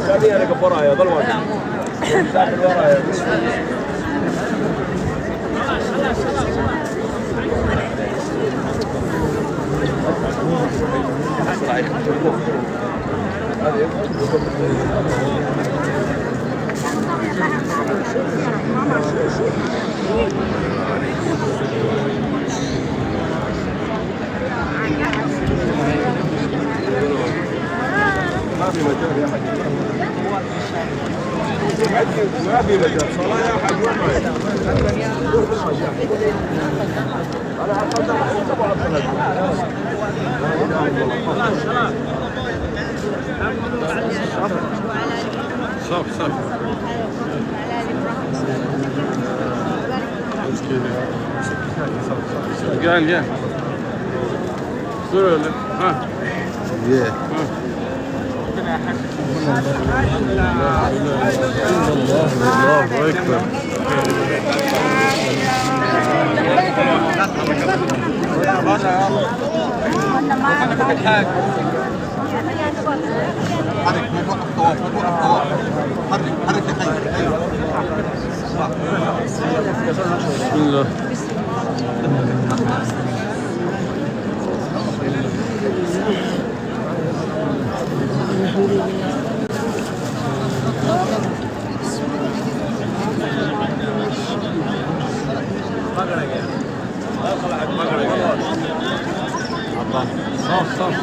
ثانية انا كبرها يا ضل واحد. تعال ورا يا. ما في مجال يا حبيبي. ما في مجال صلاة يا حبيبي. أنا أقدر أتبع صف صف. قال يا سوري ها Yeah. الله أكبر. حرك ما توقف طواف ما توقف طواف حرك حرك يا حي بسم الله. صف صف.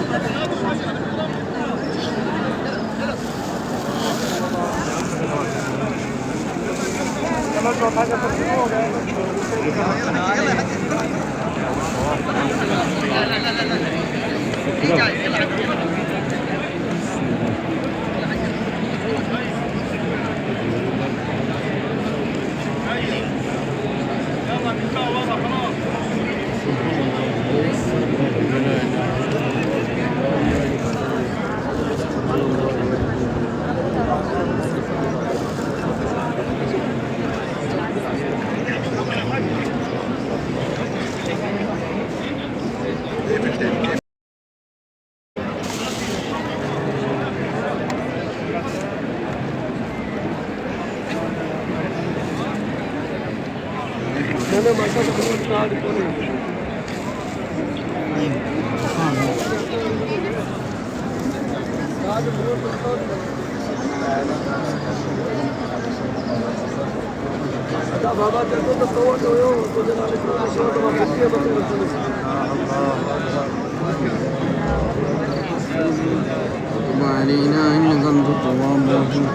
علينا إنك أنت التواب الرحيم.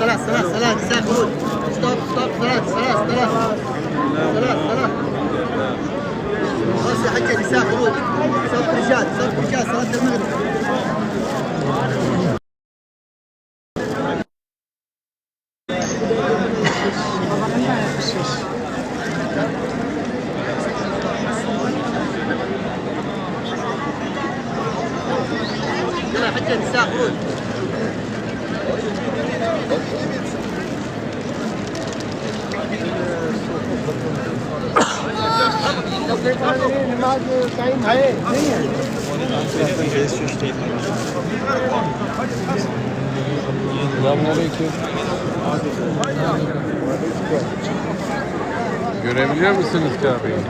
صلاة صلاة صلاة نساء خروج ستوب ستوب صلاة صلاة صلاة صلاة صلاة خلاص يا حجة نساء خروج صف رجال صف رجال صلاة المغرب. يلا حجة نساء خروج. Selamünaleyküm. Görebiliyor musunuz Kabe'yi?